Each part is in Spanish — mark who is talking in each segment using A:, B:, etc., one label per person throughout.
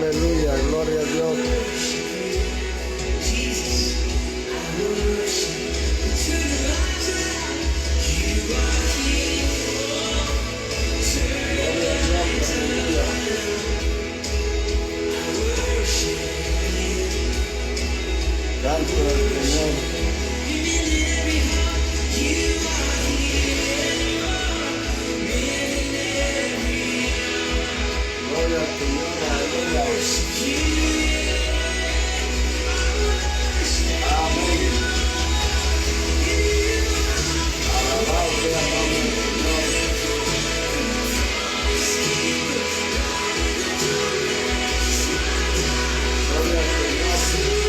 A: Aleluya, gloria a Dios. Canto al Señor. Gloria al Señor, aleluya. Amén. Alabado sea el nombre del Señor. Gloria al Señor.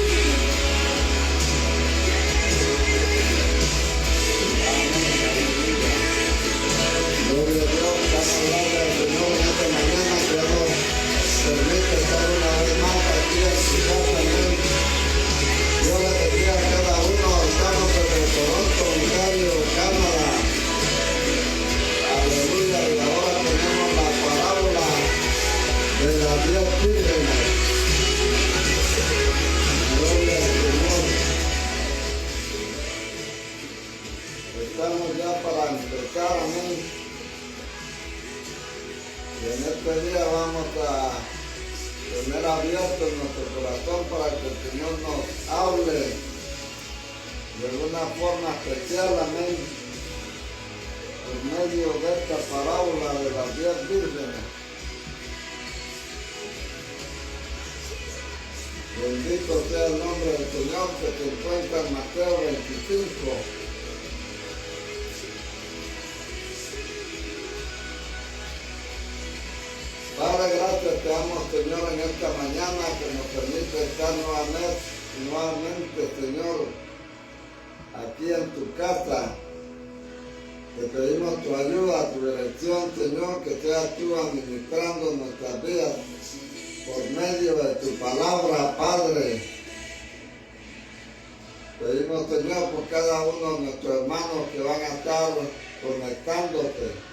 A: Gloria a Dios, damos gloria al Señor en esta mañana que nos permite estar una vez más aquí en su casa. Amén. Dios le bendiga a cada uno. Estamos desde Toronto, Ontario, Canadá. Aleluya. Y ahora tenemos la parábola de las 10 vírgenes. Gloria al Señor. Estamos ya para empezar. Amén. Y en este día vamos a tener abierto nuestro corazón para que el Señor nos hable de una forma especial, amén, por medio de esta parábola de las 10 vírgenes. Bendito sea el nombre del Señor, que se encuentra en Mateo 25. Padre, gracias te damos, Señor, en esta mañana que nos permite estar nuevamente, Señor, aquí en tu casa. Te pedimos tu ayuda, tu dirección, Señor, que seas tú administrando nuestras vidas por medio de tu palabra, Padre. Pedimos, Señor, por cada uno de nuestros hermanos que van a estar conectándose.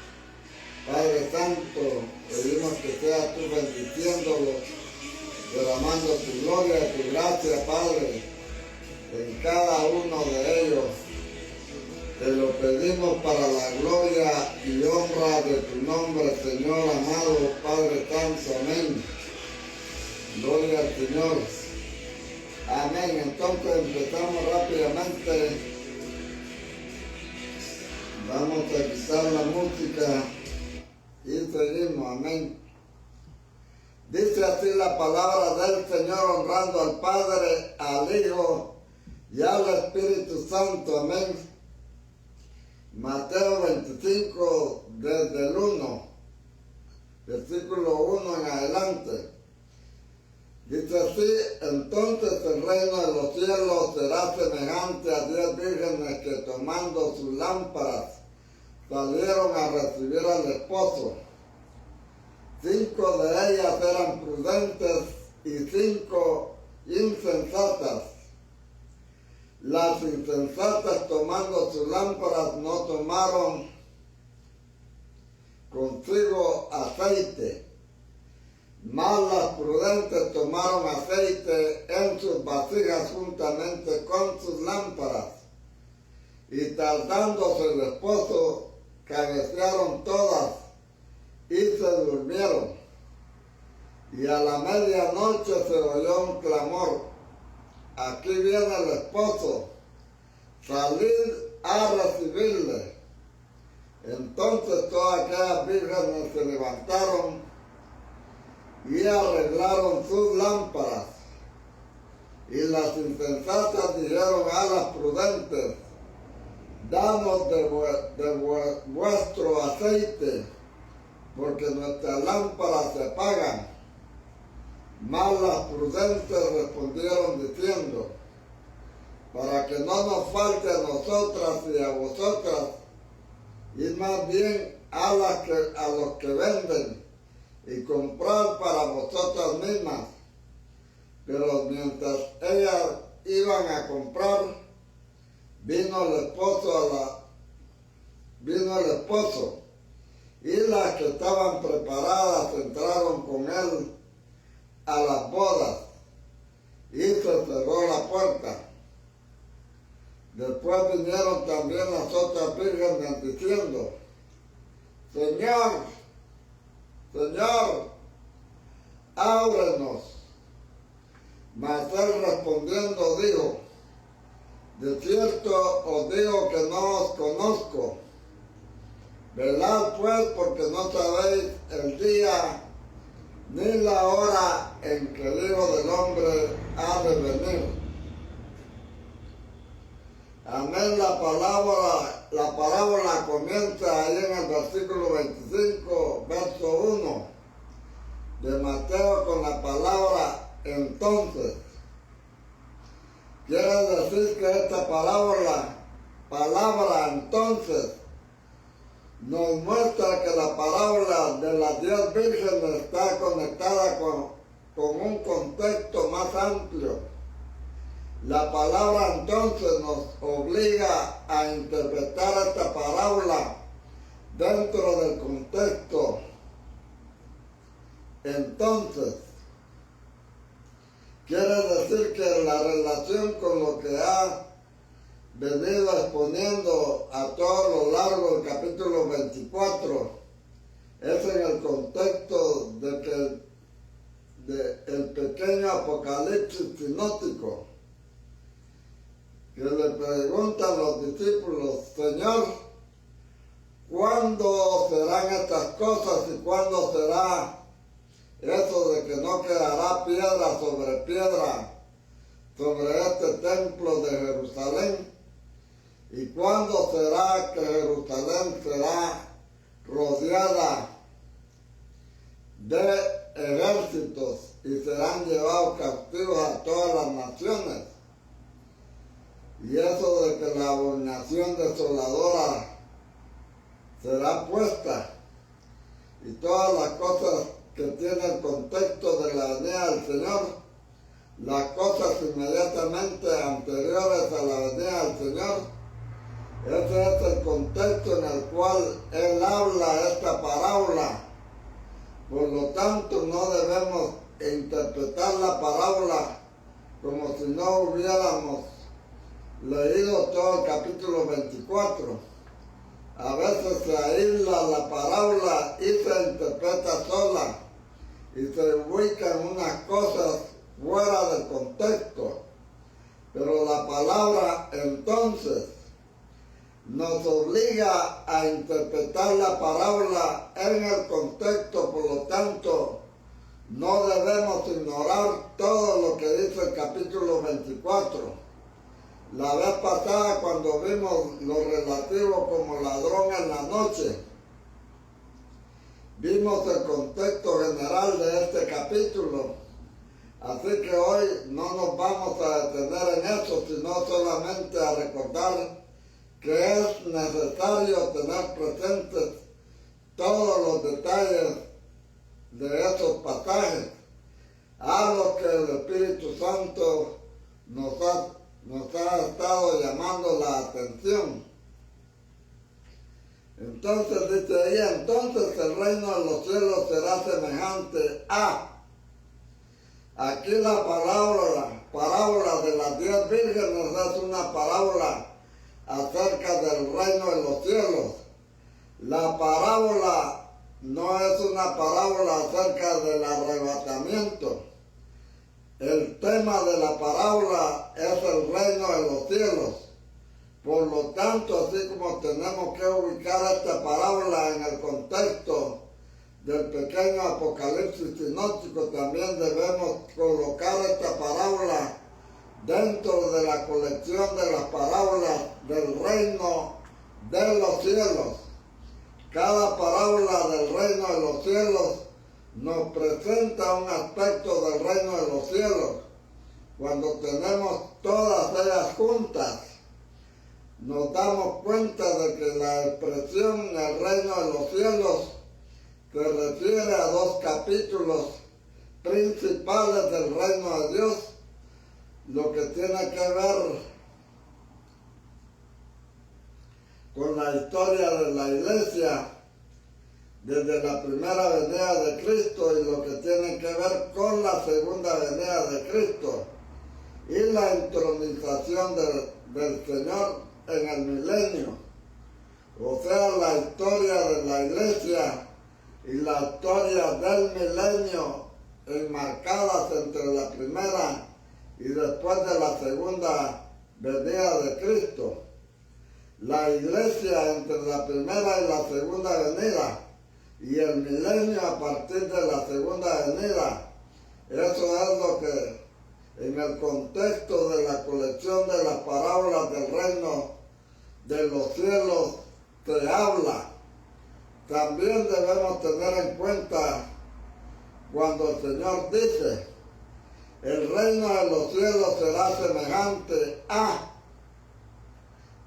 A: Padre Santo, pedimos que seas tú bendiciéndolos, derramando tu gloria y tu gracia, Padre, en cada uno de ellos. Te lo pedimos para la gloria y honra de tu nombre, Señor amado, Padre Santo. Amén. Gloria al Señor. Amén. Entonces empezamos rápidamente. Vamos a quitar la música. Y seguimos, amén. Dice así la palabra del Señor, honrando al Padre, al Hijo y al Espíritu Santo, amén. Mateo 25, desde el 1, versículo 1 en adelante. Dice así: entonces el reino de los cielos será semejante a 10 vírgenes que, tomando sus lámparas, salieron a recibir al esposo. 5 de ellas eran prudentes y 5 insensatas. Las insensatas, tomando sus lámparas, no tomaron consigo aceite, mas las prudentes tomaron aceite en sus vasijas juntamente con sus lámparas. Y tardándose el esposo, cabecearon todas y se durmieron. Y a la medianoche se oyó un clamor: aquí viene el esposo, salid a recibirle. Entonces todas aquellas vírgenes se levantaron y arreglaron sus lámparas. Y las insensatas dijeron a las prudentes: danos de vuestro aceite, porque nuestras lámparas se apagan. Mas las prudentes respondieron diciendo: para que no nos falte a nosotras y a vosotras, y más bien a los que venden, y comprar para vosotras mismas. Pero mientras ellas iban a comprar, vino el esposo, y las que estaban preparadas entraron con él, a las bodas y se cerró la puerta. Después vinieron también las otras vírgenes diciendo, Señor, Señor, ábrenos. Mas él respondiendo dijo, de cierto os digo que no os conozco. Velad pues, porque no sabéis el día ni la hora en que el Hijo del Hombre ha de venir. Amén. La parábola comienza ahí en el versículo 25, verso 1 de Mateo con la palabra entonces. Quiere decir que esta palabra entonces nos muestra que la parábola de las 10 vírgenes está conectada con un contexto más amplio. La palabra entonces nos obliga a interpretar esta parábola dentro del contexto. Entonces, quiere decir que la relación con lo que ha venido exponiendo a todo lo largo del capítulo 24 es en el contexto de el pequeño apocalipsis sinóptico, que le preguntan los discípulos, Señor, ¿cuándo serán estas cosas y cuándo será eso de que no quedará piedra sobre este templo de Jerusalén? ¿Y cuándo será que Jerusalén será rodeada de ejércitos y serán llevados cautivos a todas las naciones? Y eso de que la abominación desoladora será puesta y todas las cosas que tienen el contexto de la venida del Señor, las cosas inmediatamente anteriores a la venida del Señor, ese es el contexto en el cual Él habla esta parábola. Por lo tanto, no debemos interpretar la parábola como si no hubiéramos leído todo el capítulo 24. A veces se aísla la parábola y se interpreta sola y se ubican unas cosas fuera del contexto. Pero la palabra entonces nos obliga a interpretar la parábola en el contexto, por lo tanto, no debemos ignorar todo lo que dice el capítulo 24. La vez pasada, cuando vimos lo relativo como ladrón en la noche, vimos el contexto general de este capítulo. Así que hoy no nos vamos a detener en eso, sino solamente a recordar que es necesario tener presentes todos los detalles de esos pasajes, a los que el Espíritu Santo nos ha estado llamando la atención. Entonces dice ahí, entonces el reino de los cielos será semejante a. Aquí la parábola de las 10 vírgenes es una parábola acerca del reino de los cielos. La parábola no es una parábola acerca del arrebatamiento. El tema de la parábola es el reino de los cielos. Por lo tanto, así como tenemos que ubicar esta parábola en el contexto del pequeño apocalipsis sinóptico, también debemos colocar esta parábola dentro de la colección de las parábolas del reino de los cielos. Cada parábola del reino de los cielos nos presenta un aspecto del reino de los cielos. Cuando tenemos todas ellas juntas, nos damos cuenta de que la expresión el reino de los cielos se refiere a dos capítulos principales del reino de Dios, lo que tiene que ver con la historia de la iglesia desde la primera venida de Cristo y lo que tiene que ver con la segunda venida de Cristo y la entronización del Señor en el milenio. O sea, la historia de la iglesia y la historia del milenio enmarcadas entre la primera y después de la segunda venida de Cristo. La iglesia entre la primera y la segunda venida y el milenio a partir de la segunda venida. Eso es lo que en el contexto de la colección de las parábolas del reino de los cielos se habla. También debemos tener en cuenta cuando el Señor dice: el reino de los cielos será semejante a.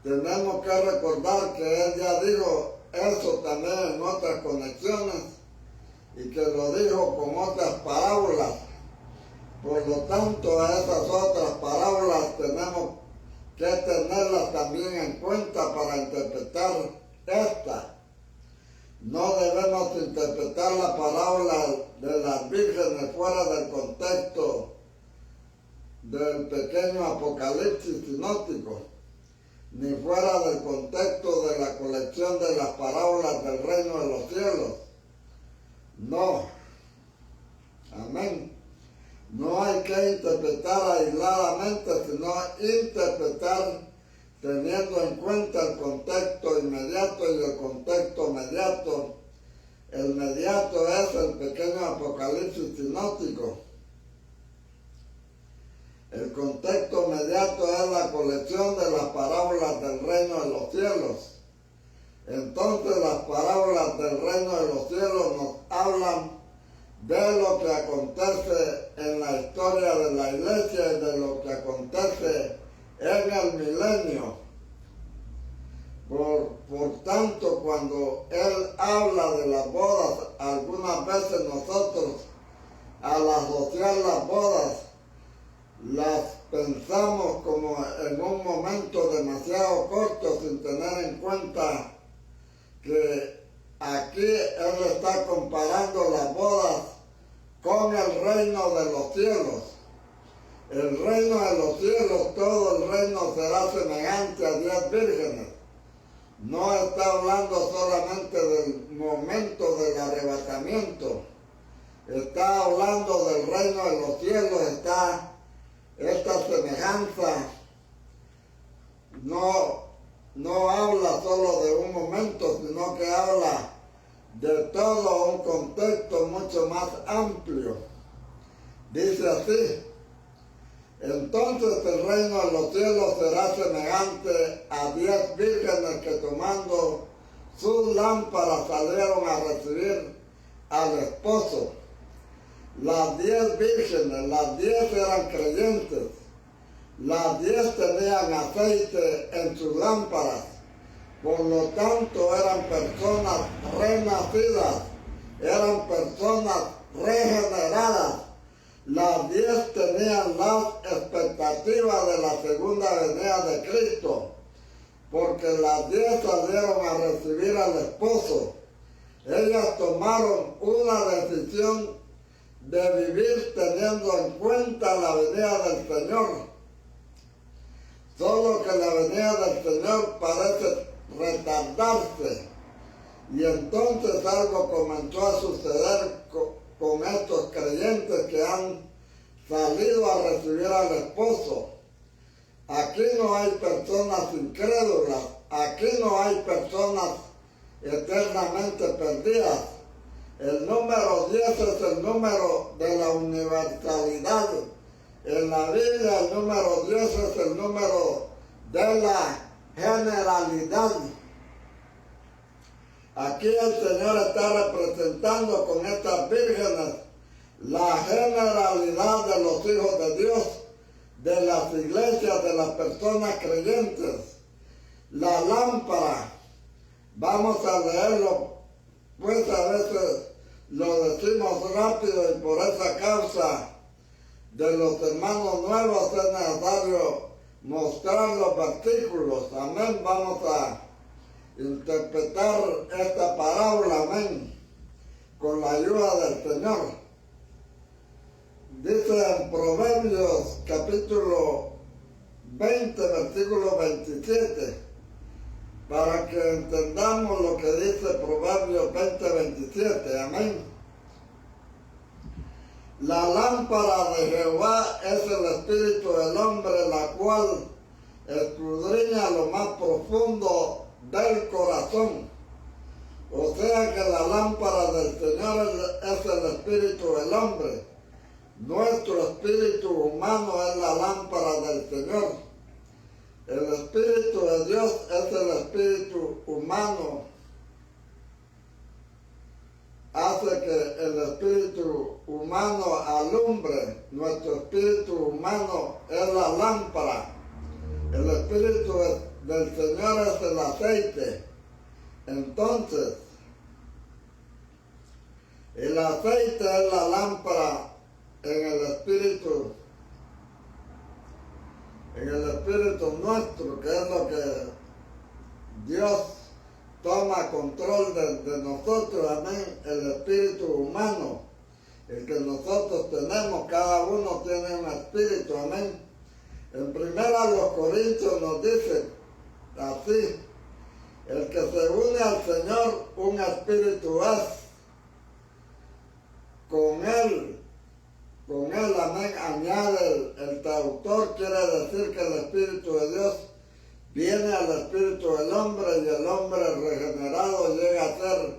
A: Tenemos que recordar que Él ya dijo eso también en otras conexiones y que lo dijo con otras parábolas. Por lo tanto, a esas otras parábolas tenemos que tenerlas también en cuenta para interpretar esta. No debemos interpretar la parábola de las vírgenes fuera del contexto del pequeño apocalipsis sinóptico, ni fuera del contexto de la colección de las parábolas del reino de los cielos. No. Amén. No hay que interpretar aisladamente, sino interpretar teniendo en cuenta el contexto inmediato y el contexto mediato. El mediato es el pequeño apocalipsis sinóptico. El contexto mediato es la colección de las parábolas del reino de los cielos. Entonces las parábolas del reino de los cielos nos hablan de lo que acontece en la historia de la iglesia y de lo que acontece en el milenio. Por tanto, cuando Él habla de las bodas, algunas veces nosotros al asociar las bodas las pensamos como en un momento demasiado corto, sin tener en cuenta que aquí Él está comparando las bodas con el reino de los cielos. El reino de los cielos, todo el reino será semejante a 10 vírgenes. No está hablando solamente del momento del arrebatamiento, está hablando del reino de los cielos. Está esta semejanza, no habla solo de un momento, sino que habla de todo un contexto mucho más amplio. Dice así: entonces el reino de los cielos será semejante a 10 vírgenes que tomando sus lámparas salieron a recibir al esposo. Las 10 vírgenes, las 10 eran creyentes, las 10 tenían aceite en sus lámparas, por lo tanto eran personas renacidas, eran personas regeneradas. Las 10 tenían las expectativas de la segunda venida de Cristo, porque las 10 salieron a recibir al esposo. Ellas tomaron una decisión de vivir teniendo en cuenta la venida del Señor. Solo que la venida del Señor parece retardarse. Y entonces algo comenzó a suceder con estos creyentes que han salido a recibir al esposo. Aquí no hay personas incrédulas, aquí no hay personas eternamente perdidas. El número 10 es el número de la universalidad. En la Biblia el número 10 es el número de la generalidad. Aquí el Señor está representando con estas vírgenes la generalidad de los hijos de Dios, de las iglesias, de las personas creyentes. La lámpara, vamos a leerlo, pues a veces lo decimos rápido y por esa causa de los hermanos nuevos es necesario mostrar los versículos. Amén. Vamos a interpretar esta parábola. Amén. con la ayuda del Señor. Dice en Proverbios capítulo 20, versículo 27, para que entendamos lo que dice Proverbios 20, 27, amén. La lámpara de Jehová es el espíritu del hombre, la cual escudriña lo más profundo del corazón. O sea que la lámpara del Señor es el espíritu del hombre. Nuestro espíritu humano es la lámpara del Señor. El espíritu de Dios es el espíritu humano. Hace que el espíritu humano alumbre. Nuestro espíritu humano es la lámpara. El espíritu del Señor es el aceite. Entonces, el aceite es la lámpara en el espíritu nuestro, que es lo que Dios toma control de nosotros, amén, el espíritu humano, el que nosotros tenemos, cada uno tiene un espíritu, amén. En 1 Corintios nos dice así: el que se une al Señor, un espíritu es. Con él, amén, añade el traductor, quiere decir que el Espíritu de Dios viene al espíritu del hombre y el hombre regenerado llega a ser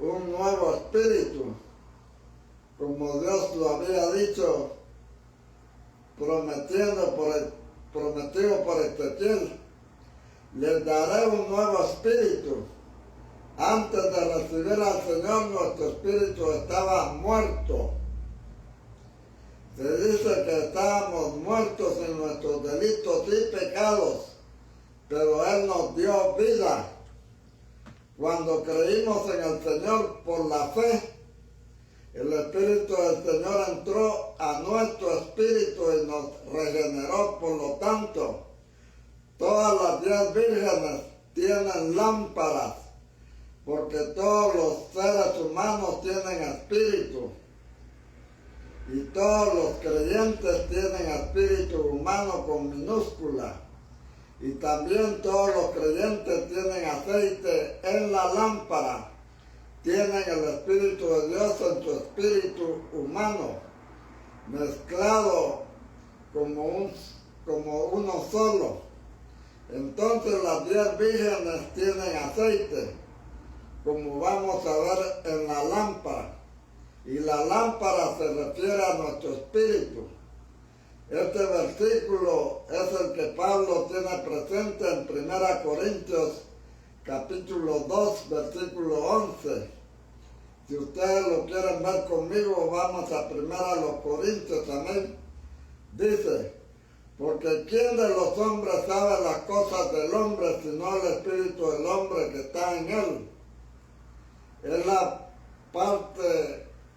A: un nuevo espíritu, como Dios lo había dicho, prometido por Ezequiel: les daré un nuevo espíritu. Antes de recibir al Señor, nuestro espíritu estaba muerto. Se dice que estábamos muertos en nuestros delitos y pecados, pero Él nos dio vida. Cuando creímos en el Señor por la fe, el Espíritu del Señor entró a nuestro espíritu y nos regeneró. Por lo tanto, todas las 10 vírgenes tienen lámparas, porque todos los seres humanos tienen espíritu. Y todos los creyentes tienen espíritu humano con minúscula. Y también todos los creyentes tienen aceite en la lámpara. Tienen el Espíritu de Dios en su espíritu humano, mezclado como uno solo. Entonces las 10 vírgenes tienen aceite, como vamos a ver en la lámpara. Y la lámpara se refiere a nuestro espíritu. Este versículo es el que Pablo tiene presente en 1 Corintios capítulo 2, versículo 11. Si ustedes lo quieren ver conmigo, vamos a 1 Corintios, amén. Dice: porque ¿quién de los hombres sabe las cosas del hombre, sino el espíritu del hombre que está en él? Es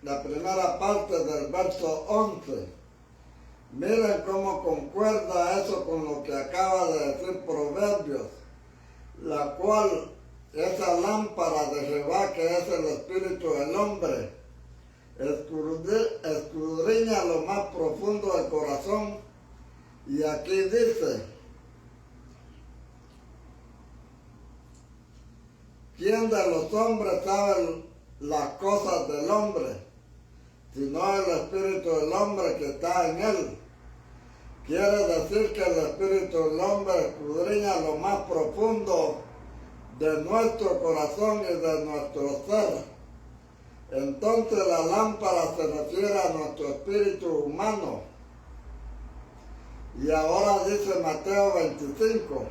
A: la primera parte del verso 11. Miren cómo concuerda eso con lo que acaba de decir Proverbios, la cual, esa lámpara de Jehová, que es el espíritu del hombre, escudriña lo más profundo del corazón. Y aquí dice: ¿quién de los hombres sabe las cosas del hombre, sino el espíritu del hombre que está en él? Quiere decir que el espíritu del hombre escudriña lo más profundo de nuestro corazón y de nuestro ser. Entonces la lámpara se refiere a nuestro espíritu humano. Y ahora dice Mateo 25: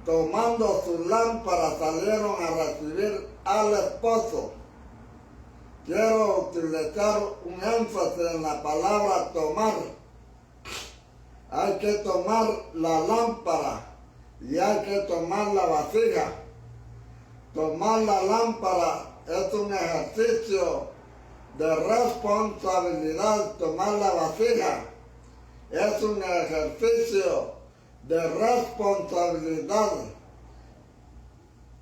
A: tomando sus lámparas salieron a recibir al esposo. Quiero utilizar un énfasis en la palabra tomar. Hay que tomar la lámpara y hay que tomar la vasija. Tomar la lámpara es un ejercicio de responsabilidad. Tomar la vasija es un ejercicio de responsabilidad.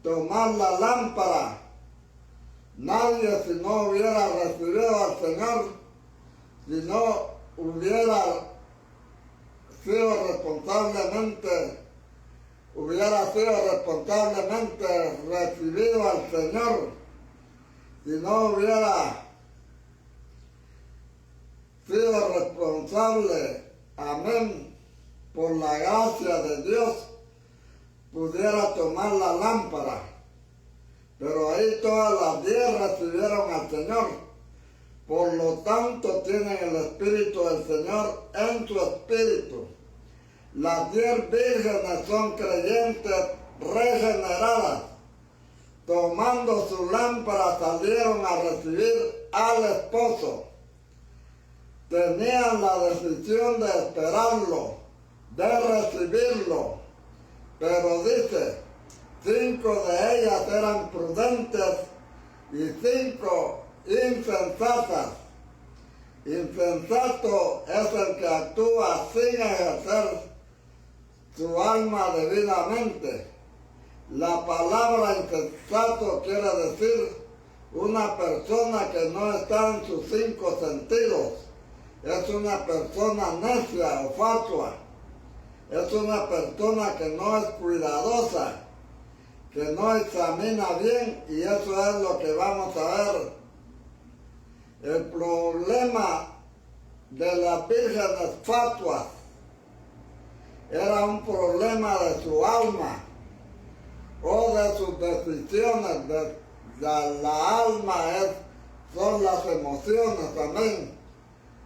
A: Tomar la lámpara nadie si no hubiera recibido al Señor, si no hubiera sido responsablemente recibido al Señor, si no hubiera sido responsable, amén, por la gracia de Dios, pudiera tomar la lámpara. Pero ahí todas las 10 recibieron al Señor. Por lo tanto, tienen el Espíritu del Señor en su espíritu. Las 10 vírgenes son creyentes regeneradas. Tomando su lámpara salieron a recibir al esposo. Tenían la decisión de esperarlo, de recibirlo. Pero dice, 5 de ellas eran prudentes y 5 insensatas. Insensato es el que actúa sin ejercer su alma debidamente. La palabra insensato quiere decir una persona que no está en sus 5 sentidos. Es una persona necia o fatua. Es una persona que no es cuidadosa, que no examina bien, y eso es lo que vamos a ver. El problema de las vírgenes fatuas era un problema de su alma o de sus decisiones. La alma son las emociones también.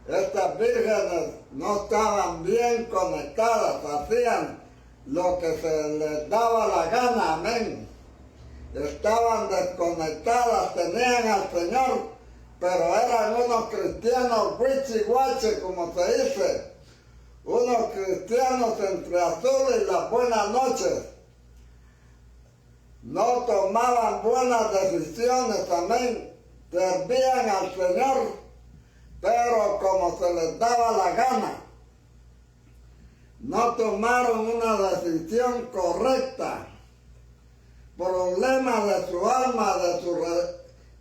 A: Estas vírgenes no estaban bien conectadas, hacían lo que se les daba la gana, amén. Estaban desconectadas, tenían al Señor, pero eran unos cristianos wichi-wachi, como se dice, unos cristianos entre azul y las buenas noches. No tomaban buenas decisiones, amén. Servían al Señor, pero como se les daba la gana. No tomaron una decisión correcta. Problema de su alma, de su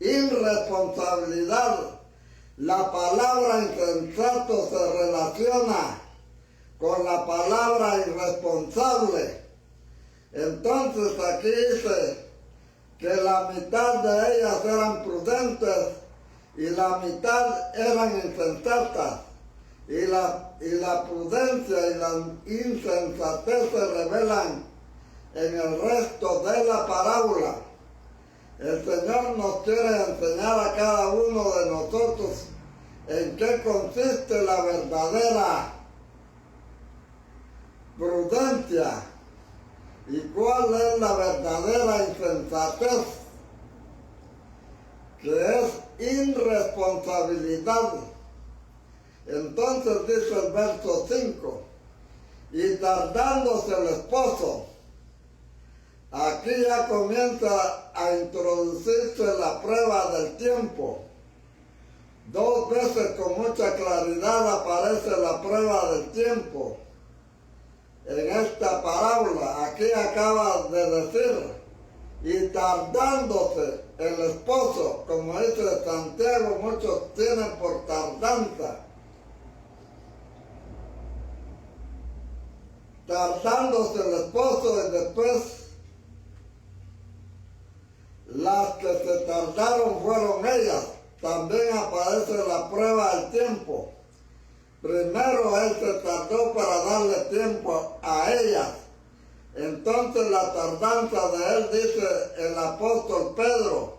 A: irresponsabilidad. La palabra insensato se relaciona con la palabra irresponsable. Entonces aquí dice que la mitad de ellas eran prudentes y la mitad eran insensatas. Y la prudencia y la insensatez se revelan en el resto de la parábola. El Señor nos quiere enseñar a cada uno de nosotros en qué consiste la verdadera prudencia y cuál es la verdadera insensatez, que es irresponsabilidad. Entonces dice el verso 5, y tardándose el esposo. Aquí ya comienza a introducirse la prueba del tiempo. 2 veces con mucha claridad aparece la prueba del tiempo. En esta parábola, aquí acaba de decir, y tardándose el esposo, como dice Santiago, muchos tienen por tardanza. Tardándose el esposo, y después las que se tardaron fueron ellas. También aparece la prueba del tiempo. Primero él se tardó para darle tiempo a ellas. Entonces la tardanza de él, dice el apóstol Pedro,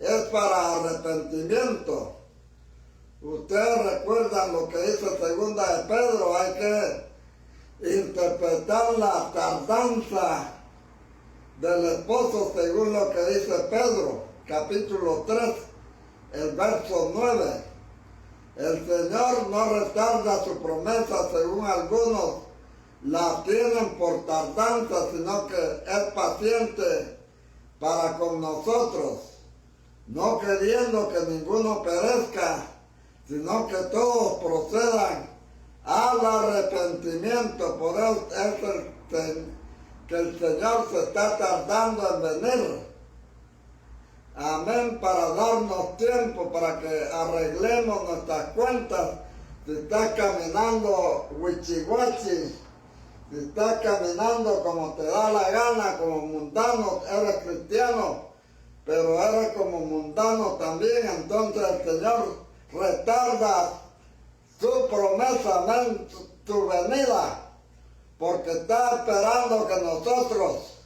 A: es para arrepentimiento. Ustedes recuerdan lo que dice segunda de Pedro, hay que interpretar la tardanza del esposo según lo que dice Pedro, capítulo 3, el verso 9. El Señor no retarda su promesa, según algunos la tienen por tardanza, sino que es paciente para con nosotros, no queriendo que ninguno perezca, sino que todos procedan al arrepentimiento. Por eso es que el Señor se está tardando en venir. amén, para darnos tiempo, para que arreglemos nuestras cuentas. Si estás caminando huichihuachi, si estás caminando como te da la gana, como mundano, eres cristiano, pero eres como mundano también, entonces el Señor retarda su promesa, amén, su venida, porque está esperando que nosotros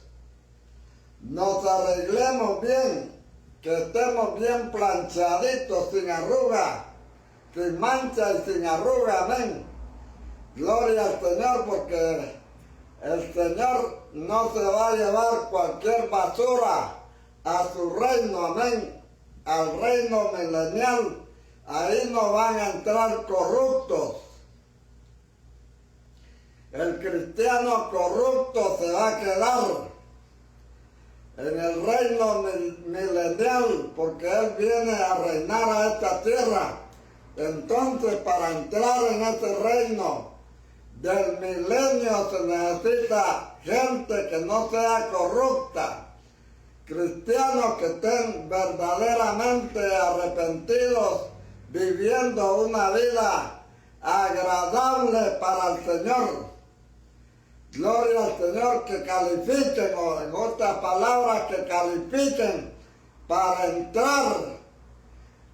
A: nos arreglemos bien, que estemos bien planchaditos, sin arruga, sin mancha y sin arruga, amén. Gloria al Señor, porque el Señor no se va a llevar cualquier basura a su reino, amén, al reino milenial. Ahí no van a entrar corruptos. El cristiano corrupto se va a quedar en el reino milenial, porque Él viene a reinar a esta tierra. Entonces, para entrar en ese reino del milenio se necesita gente que no sea corrupta, cristianos que estén verdaderamente arrepentidos, viviendo una vida agradable para el Señor. Gloria al Señor, que califiquen, o en otras palabras, que califiquen para entrar.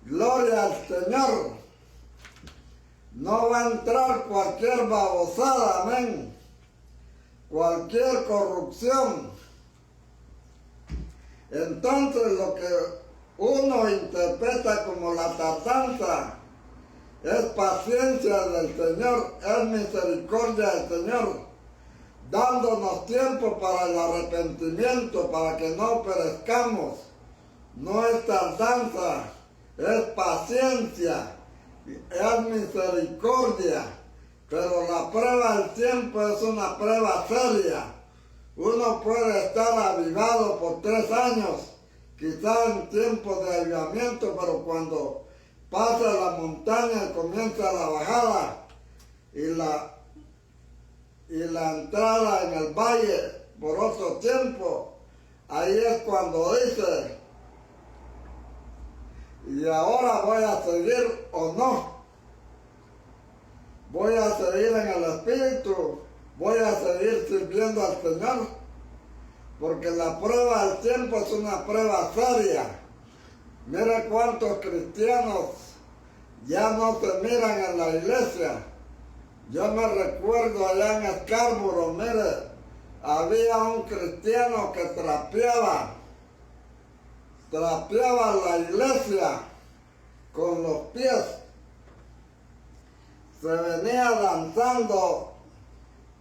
A: Gloria al Señor. No va a entrar cualquier babosada, amén. Cualquier corrupción. Entonces lo que uno interpreta como la tardanza es paciencia del Señor, es misericordia del Señor, dándonos tiempo para el arrepentimiento, para que no perezcamos. No es tardanza, es paciencia, es misericordia, pero la prueba del tiempo es una prueba seria. Uno puede estar avivado por 3 años, quizás en tiempos de avivamiento, pero cuando pasa la montaña y comienza la bajada y la entrada en el valle por otro tiempo, ahí es cuando dice, ¿y ahora voy a seguir o no? ¿Voy a seguir en el Espíritu? ¿Voy a seguir sirviendo al Señor? Porque la prueba del tiempo es una prueba seria. Mire cuántos cristianos ya no se miran en la iglesia. Yo me recuerdo allá en Scarborough, mire, había un cristiano que trapeaba la iglesia con los pies. Se venía danzando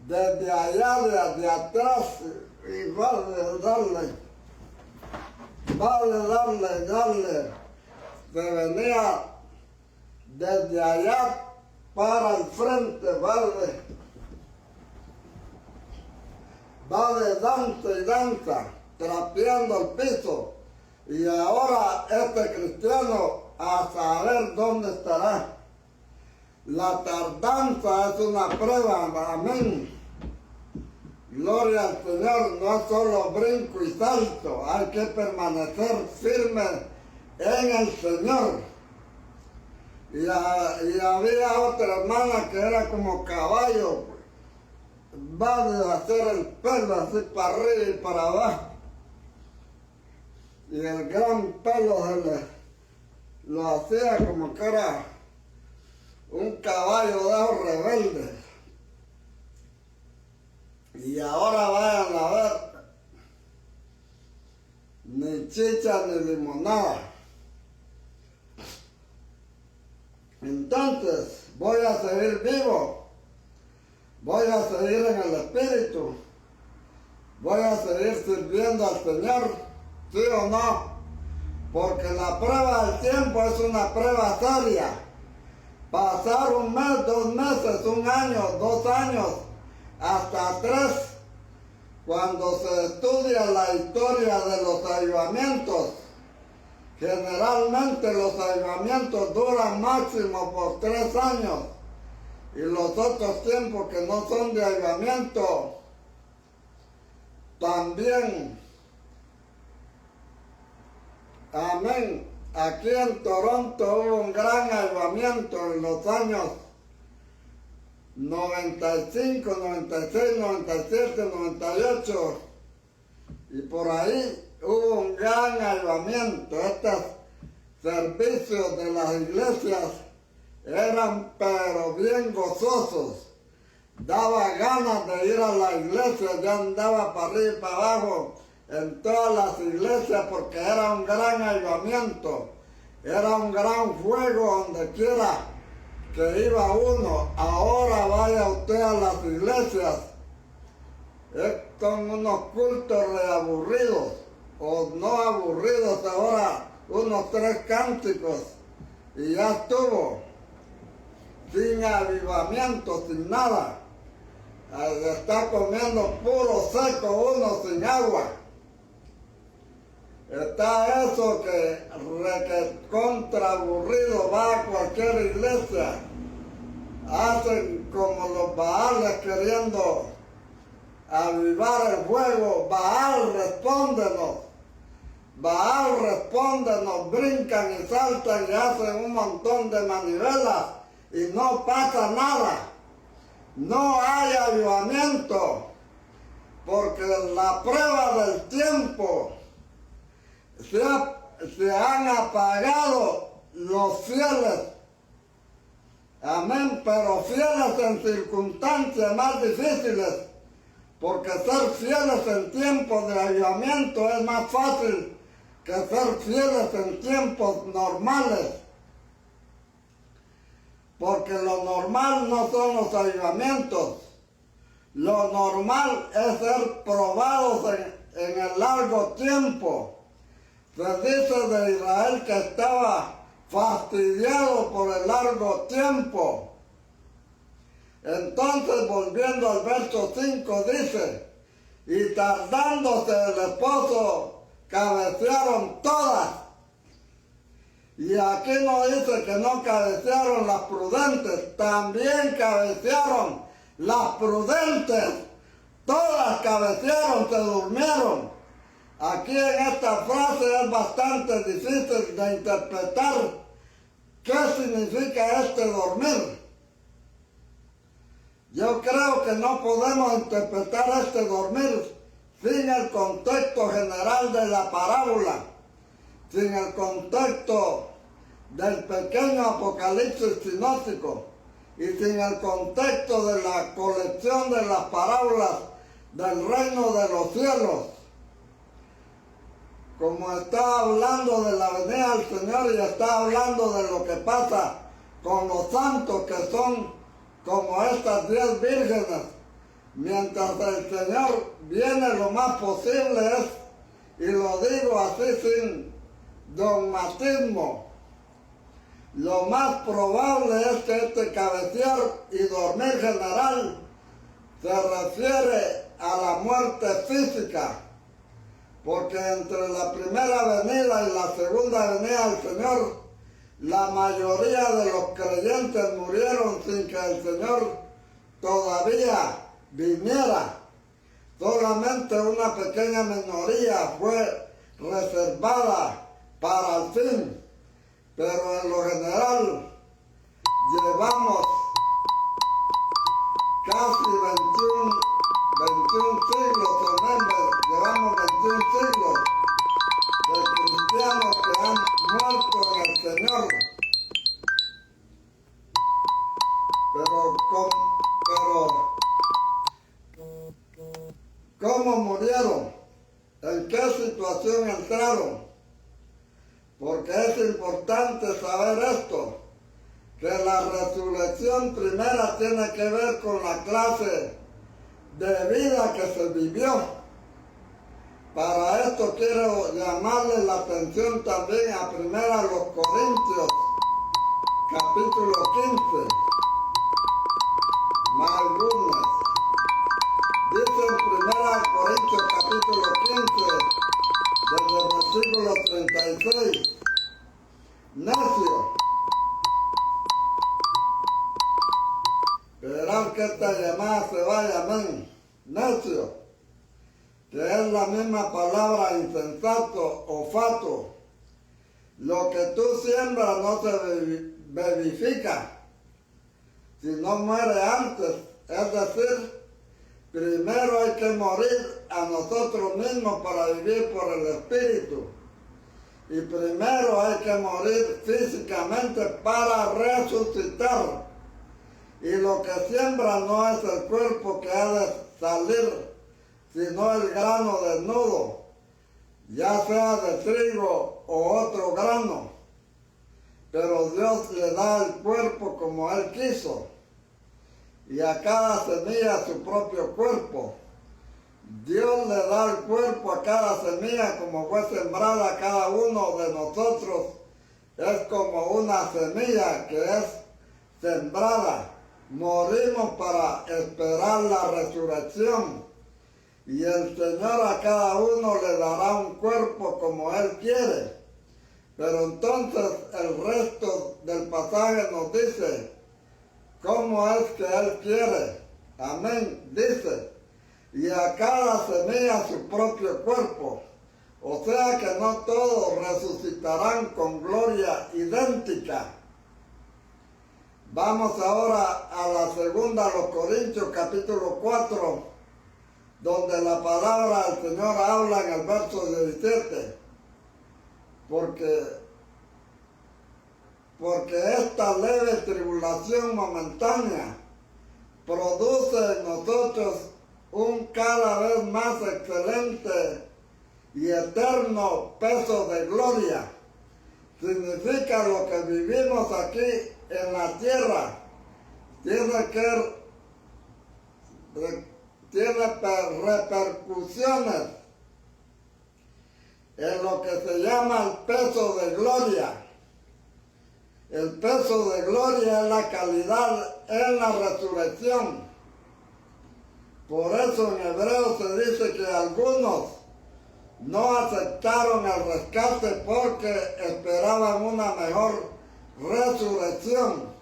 A: desde allá, desde atrás, y darle. Se venía desde allá para el frente, danza, trapeando el piso. Y ahora este cristiano a saber dónde estará. La tardanza es una prueba, amén. Gloria al Señor, no es solo brinco y salto, hay que permanecer firme en el Señor. Y había otra hermana que era como caballo, va a hacer el pelo así para arriba y para abajo. Y el gran pelo lo hacía como que era un caballo de esos rebeldes. Y ahora vayan a ver, ni chicha ni limonada. Entonces, voy a seguir vivo, voy a seguir en el Espíritu, voy a seguir sirviendo al Señor, ¿sí o no? Porque la prueba del tiempo es una prueba seria. Pasar un mes, 2 meses, 1 año, 2 años, hasta 3, cuando se estudia la historia de los avivamientos. Generalmente los avivamientos duran máximo por 3 años, y los otros tiempos que no son de avivamiento también, amén. Aquí en Toronto hubo un gran avivamiento en los años 95, 96, 97, 98 y por ahí hubo un gran avivamiento. Estos servicios de las iglesias eran pero bien gozosos. Daba ganas de ir a la iglesia, ya andaba para arriba y para abajo en todas las iglesias porque era un gran avivamiento, era un gran fuego donde quiera que iba uno. Ahora vaya usted a las iglesias, son unos cultos reaburridos, o no aburridos, ahora unos 3 cánticos y ya estuvo, sin avivamiento, sin nada. Está comiendo puro seco uno sin agua. Está eso que contra aburrido va a cualquier iglesia. Hacen como los Baales queriendo avivar el fuego. Baal, respóndenos. Baal, respóndenos. Brincan y saltan y hacen un montón de manivelas y no pasa nada. No hay avivamiento porque la prueba del tiempo se han apagado los fieles. Amén, pero fieles en circunstancias más difíciles, porque ser fieles en tiempos de avivamiento es más fácil que ser fieles en tiempos normales. Porque lo normal no son los avivamientos. Lo normal es ser probados en el largo tiempo. Se dice de Israel que estaba fastidiado por el largo tiempo. Entonces, volviendo al verso 5, dice, y tardándose el esposo, cabecearon todas. Y aquí no dice que no cabecearon las prudentes, también cabecearon las prudentes. Todas cabecearon, se durmieron. Aquí en esta frase es bastante difícil de interpretar qué significa este dormir. Yo creo que no podemos interpretar este dormir sin el contexto general de la parábola, sin el contexto del pequeño apocalipsis sinóptico y sin el contexto de la colección de las parábolas del reino de los cielos. Como está hablando de la venida del Señor y está hablando de lo que pasa con los santos que son como estas 10 vírgenes, mientras el Señor viene lo más posible es, y lo digo así sin dogmatismo, lo más probable es que este cabecear y dormir general se refiere a la muerte física, porque entre la primera venida y la segunda venida del Señor, la mayoría de los creyentes murieron sin que el Señor todavía viniera. Solamente una pequeña minoría fue reservada para el fin, pero en lo general llevamos casi 21 siglos, llevamos 21 siglos de cristianos que han muerto en el Señor. Pero ¿cómo murieron? ¿En qué situación entraron? Porque es importante saber esto, que la resurrección primera tiene que ver con la clase de vida que se vivió. Para esto quiero llamarle la atención también a 1 Corintios, capítulo 15. My goodness. Dice en 1 Corintios, capítulo 15, desde el versículo 36. Necio. Verán que esta llamada se vaya, amén. Necio, que es la misma palabra insensato o fato, Lo que tú siembras no se verifica, si no muere antes. Es decir, primero hay que morir a nosotros mismos para vivir por el Espíritu. Y primero hay que morir físicamente para resucitar. Y lo que siembra no es el cuerpo que ha de salir, sino el grano desnudo, ya sea de trigo o otro grano. Pero Dios le da el cuerpo como Él quiso, y a cada semilla su propio cuerpo. Dios le da el cuerpo a cada semilla como fue sembrada a cada uno de nosotros. Es como una semilla que es sembrada. Morimos para esperar la resurrección. Y el Señor a cada uno le dará un cuerpo como Él quiere. Pero entonces el resto del pasaje nos dice cómo es que Él quiere. Amén. Dice, y a cada semilla su propio cuerpo. O sea que no todos resucitarán con gloria idéntica. Vamos ahora a la segunda, a los Corintios, capítulo 4, donde la palabra del Señor habla en el verso 17. Porque esta leve tribulación momentánea produce en nosotros un cada vez más excelente y eterno peso de gloria. Significa lo que vivimos aquí en la tierra tiene repercusiones en lo que se llama el peso de gloria. El peso de gloria es la calidad en la resurrección. Por eso en Hebreos se dice que algunos no aceptaron el rescate porque esperaban una mejor resurrección.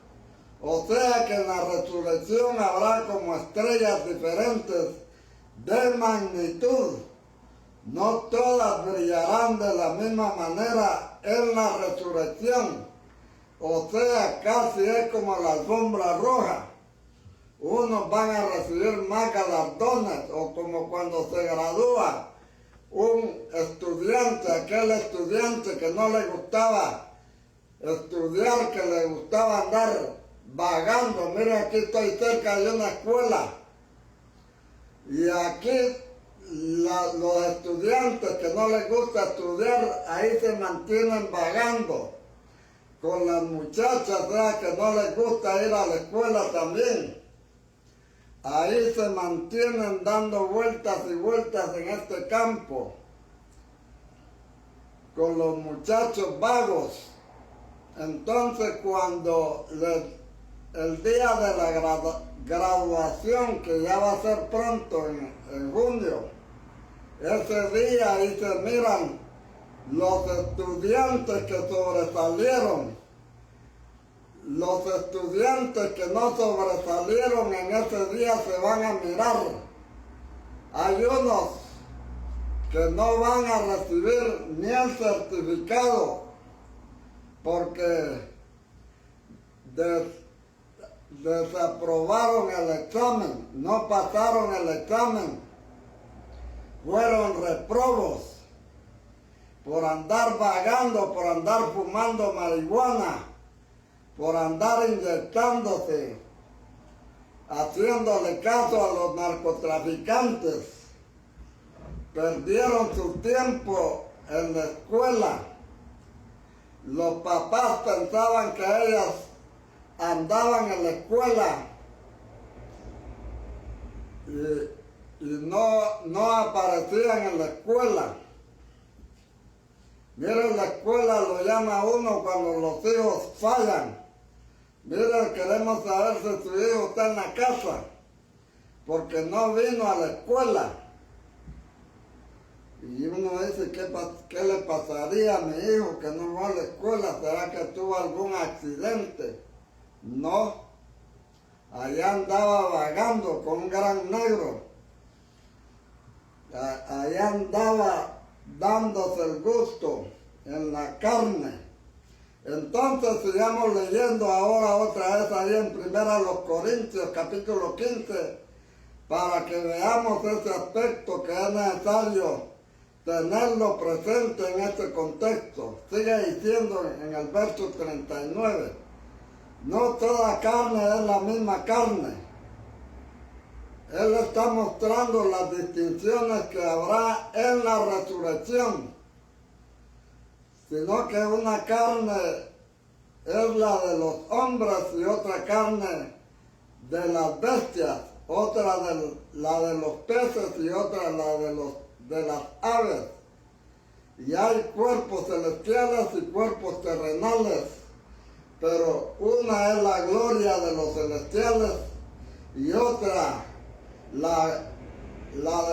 A: O sea que en la resurrección habrá como estrellas diferentes de magnitud. No todas brillarán de la misma manera en la resurrección. O sea, casi es como la alfombra roja. Unos van a recibir más galardones, o como cuando se gradúa un estudiante, aquel estudiante que no le gustaba estudiar, que le gustaba andar vagando. Mira, aquí estoy cerca de una escuela. Y aquí los estudiantes que no les gusta estudiar, ahí se mantienen vagando. Con las muchachas, que no les gusta ir a la escuela también. Ahí se mantienen dando vueltas y vueltas en este campo. Con los muchachos vagos. Entonces cuando el día de la graduación, que ya va a ser pronto en junio, ese día ahí se miran los estudiantes que sobresalieron. Los estudiantes que no sobresalieron en ese día se van a mirar. Hay unos que no van a recibir ni el certificado porque desaprobaron el examen, no pasaron el examen, fueron reprobos por andar vagando, por andar fumando marihuana, por andar inyectándose, haciéndole caso a los narcotraficantes. Perdieron su tiempo en la escuela. Los papás pensaban que ellas andaban en la escuela y no aparecían en la escuela. Miren, la escuela lo llama uno cuando los hijos fallan. Miren, queremos saber si su hijo está en la casa, porque no vino a la escuela. Y uno dice, ¿qué le pasaría a mi hijo que no va a la escuela? ¿Será que tuvo algún accidente? No, allá andaba vagando con un gran negro. Allá andaba dándose el gusto en la carne. Entonces sigamos leyendo ahora otra vez ahí en 1 Corintios capítulo 15, para que veamos ese aspecto que es necesario tenerlo presente en este contexto. Sigue diciendo en el verso 39, no toda carne es la misma carne. Él está mostrando las distinciones que habrá en la resurrección, sino que una carne es la de los hombres y otra carne de las bestias, otra la de los peces y otra la de las aves. Y hay cuerpos celestiales y cuerpos terrenales, pero una es la gloria de los celestiales y otra la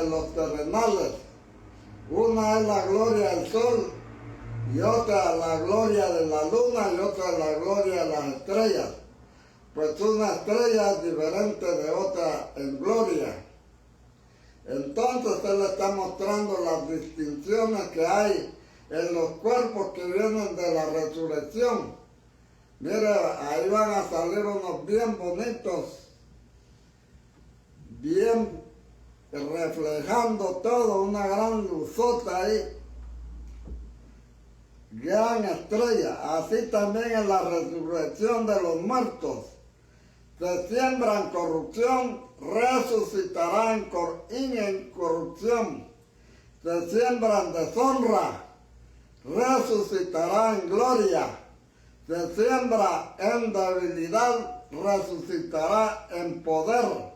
A: de los terrenales. Una es la gloria del sol y otra la gloria de la luna y otra la gloria de las estrellas. Pues una estrella es diferente de otra en gloria. Entonces él está mostrando las distinciones que hay en los cuerpos que vienen de la resurrección. Mire, ahí van a salir unos bien bonitos, bien reflejando todo, una gran luzota ahí, gran estrella. Así también en la resurrección de los muertos. Se siembran corrupción, resucitarán en incorrupción. Se siembran deshonra, resucitará en gloria. Se siembra en debilidad, resucitará en poder.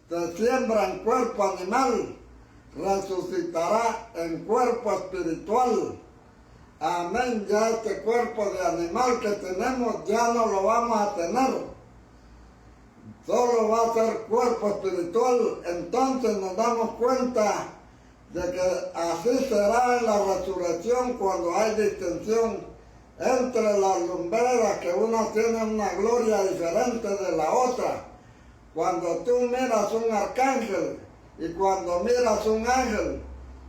A: Se siembra en cuerpo animal, resucitará en cuerpo espiritual. Amén, ya este cuerpo de animal que tenemos ya no lo vamos a tener. Solo va a ser cuerpo espiritual. Entonces nos damos cuenta de que así será en la resurrección, cuando hay distinción entre las lumbreras, que una tiene una gloria diferente de la otra. Cuando tú miras un arcángel y cuando miras un ángel,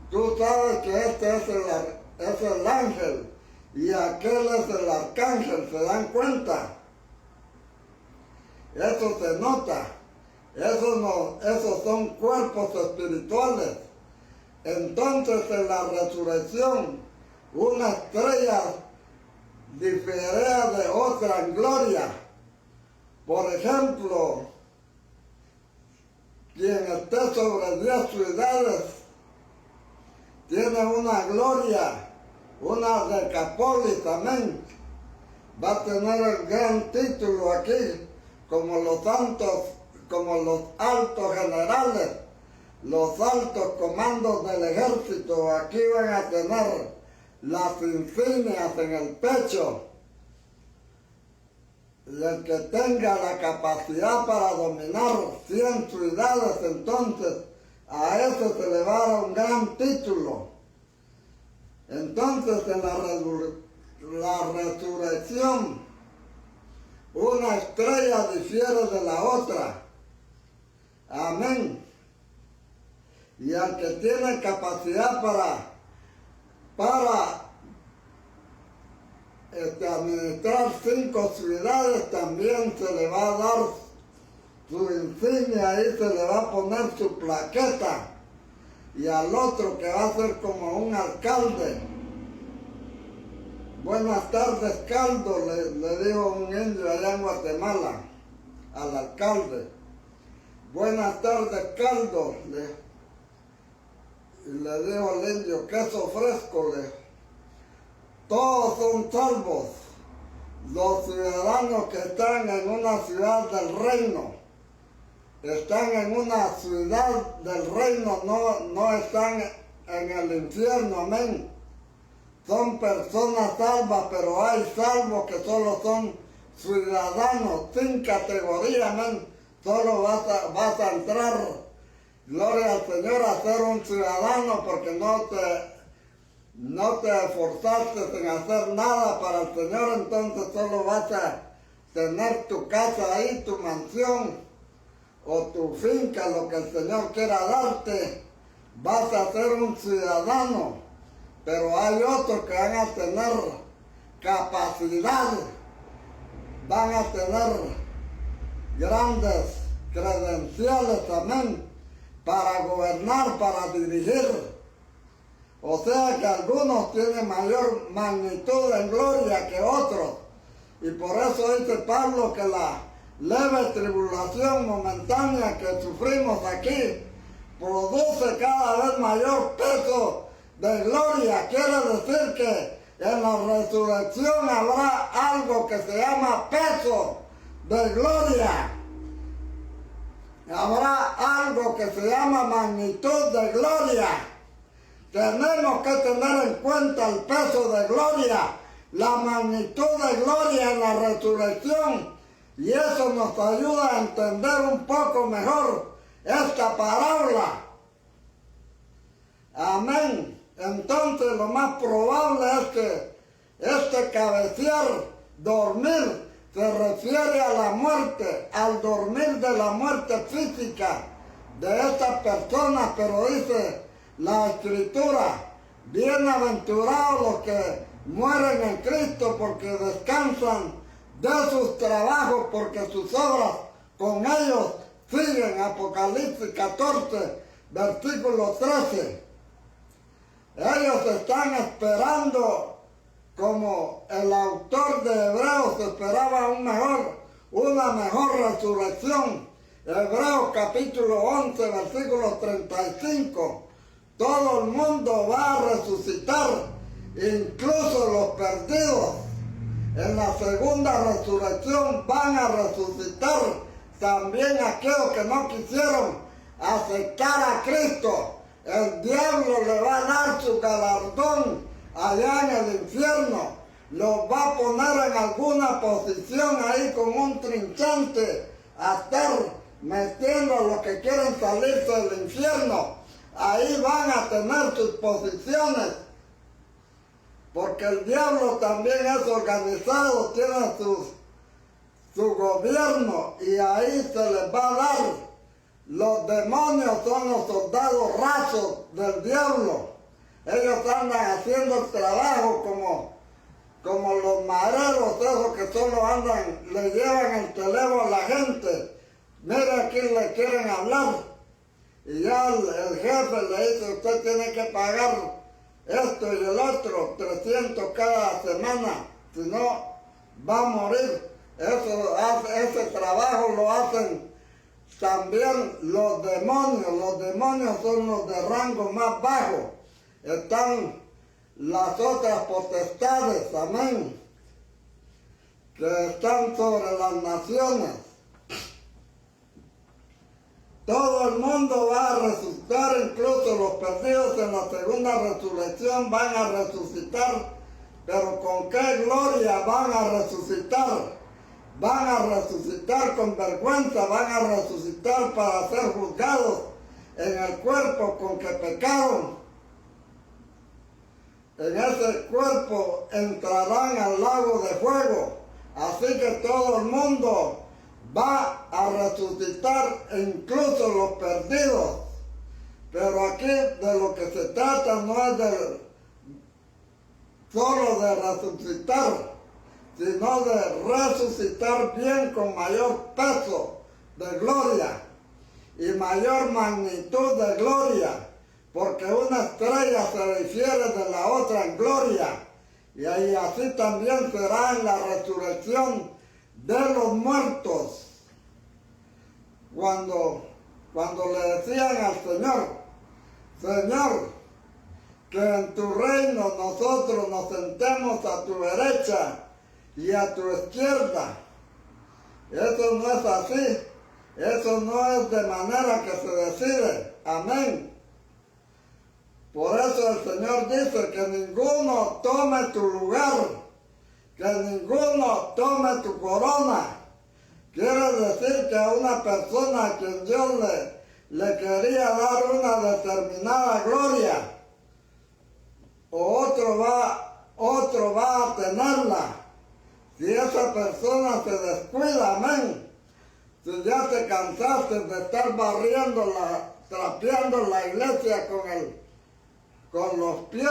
A: tú sabes que este es el ángel y aquel es el arcángel. ¿Se dan cuenta? Eso se nota. Esos son cuerpos espirituales. Entonces en la resurrección, una estrella diferirá de otra en gloria. Por ejemplo, quien esté sobre 10 ciudades tiene una gloria, una Decápolis, amén. Va a tener el gran título aquí, como los santos, como los altos generales, los altos comandos del ejército. Aquí van a tener las insignias en el pecho. El que tenga la capacidad para dominar 100 ciudades, entonces a ese se le va a dar un gran título. Entonces en la resurrección, una estrella difiere de la otra. Amén. Y al que tiene capacidad para administrar 5 ciudades, también se le va a dar su insignia y se le va a poner su plaqueta. Y al otro, que va a ser como un alcalde. Buenas tardes, Caldo, le dijo un indio allá en Guatemala al alcalde. Buenas tardes, Caldo, y le dijo al indio, queso fresco, todos son salvos. Los ciudadanos que están en una ciudad del reino, están en una ciudad del reino, no están en el infierno, amén. Son personas salvas, pero hay salvos que solo son ciudadanos, sin categoría, amén. Solo vas a entrar, gloria al Señor, a ser un ciudadano, porque no te esforzaste en hacer nada para el Señor. Entonces solo vas a tener tu casa ahí, tu mansión o tu finca, lo que el Señor quiera darte. Vas a ser un ciudadano. Pero hay otros que van a tener capacidad, van a tener grandes credenciales también para gobernar, para dirigir. O sea que algunos tienen mayor magnitud en gloria que otros. Y por eso dice Pablo que la leve tribulación momentánea que sufrimos aquí produce cada vez mayor peso de gloria. Quiere decir que en la resurrección habrá algo que se llama peso de gloria. Habrá algo que se llama magnitud de gloria. Tenemos que tener en cuenta el peso de gloria, la magnitud de gloria en la resurrección, y eso nos ayuda a entender un poco mejor esta parábola. Amén. Entonces lo más probable es que este cabecear, dormir, se refiere a la muerte, al dormir de la muerte física de estas personas, pero dice la Escritura, bienaventurados los que mueren en Cristo porque descansan de sus trabajos, porque sus obras con ellos siguen. Apocalipsis 14, versículo 13. Ellos están esperando, como el autor de Hebreos esperaba una mejor resurrección. Hebreos capítulo 11, versículo 35. Todo el mundo va a resucitar, incluso los perdidos. En la segunda resurrección van a resucitar también aquellos que no quisieron aceptar a Cristo. El diablo le va a dar su galardón allá en el infierno. Los va a poner en alguna posición ahí con un trinchante a estar metiendo a los que quieren salirse del infierno. Ahí van a tener sus posiciones, porque el diablo también es organizado, tiene su gobierno, y ahí se les va a dar. Los demonios son los soldados rasos del diablo. Ellos andan haciendo el trabajo como los mareros, esos que solo andan, le llevan el teléfono a la gente. Mira a quién le quieren hablar. Y ya el jefe le dice, usted tiene que pagar esto y el otro, 300 cada semana, si no va a morir. Ese trabajo lo hacen también los demonios. Los demonios son los de rango más bajo. Están las otras potestades, amén, que están sobre las naciones. Todo el mundo va a resucitar, incluso los perdidos en la segunda resurrección van a resucitar. Pero ¿con qué gloria van a resucitar? Van a resucitar con vergüenza, van a resucitar para ser juzgados en el cuerpo con que pecaron. En ese cuerpo entrarán al lago de fuego. Así que todo el mundo va a resucitar, incluso los perdidos. Pero aquí de lo que se trata no es solo de resucitar, sino de resucitar bien con mayor peso de gloria y mayor magnitud de gloria, porque una estrella se difiere de la otra en gloria, y ahí así también será en la resurrección de los muertos. Cuando le decían al Señor, Señor, que en tu reino nosotros nos sentemos a tu derecha y a tu izquierda. Eso no es así. Eso no es de manera que se decide. Amén. Por eso el Señor dice que ninguno tome tu lugar, que ninguno tome tu corona. Quiere decir que a una persona a quien Dios le quería dar una determinada gloria, otro va a tenerla. Si esa persona se descuida, amén. Si ya te cansaste de estar trapeando la iglesia con los pies,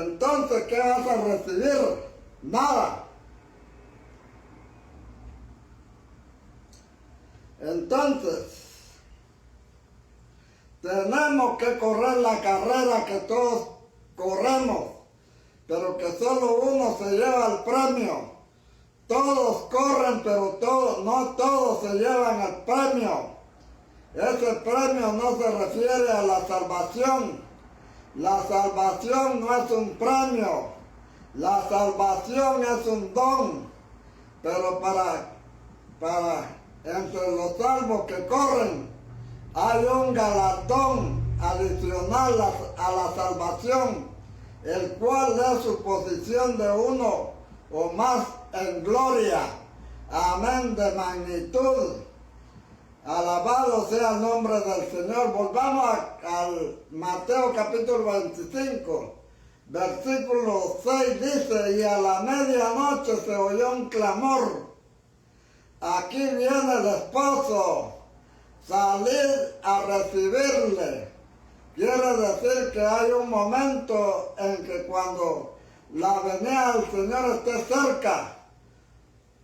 A: Entonces, ¿qué vas a recibir? Nada. Entonces, tenemos que correr la carrera que todos corremos, pero que solo uno se lleva el premio. Todos corren, pero no todos se llevan el premio. Ese premio no se refiere a la salvación. La salvación no es un premio. La salvación es un don. Pero entre los salvos que corren, hay un galardón adicional a la salvación, el cual es su posición de uno o más en gloria. Amén, de magnitud. Alabado sea el nombre del Señor. Volvamos al Mateo capítulo 25, versículo 6 dice, y a la medianoche se oyó un clamor. Aquí viene el esposo, salid a recibirle. Quiere decir que hay un momento en que cuando la venida del Señor esté cerca,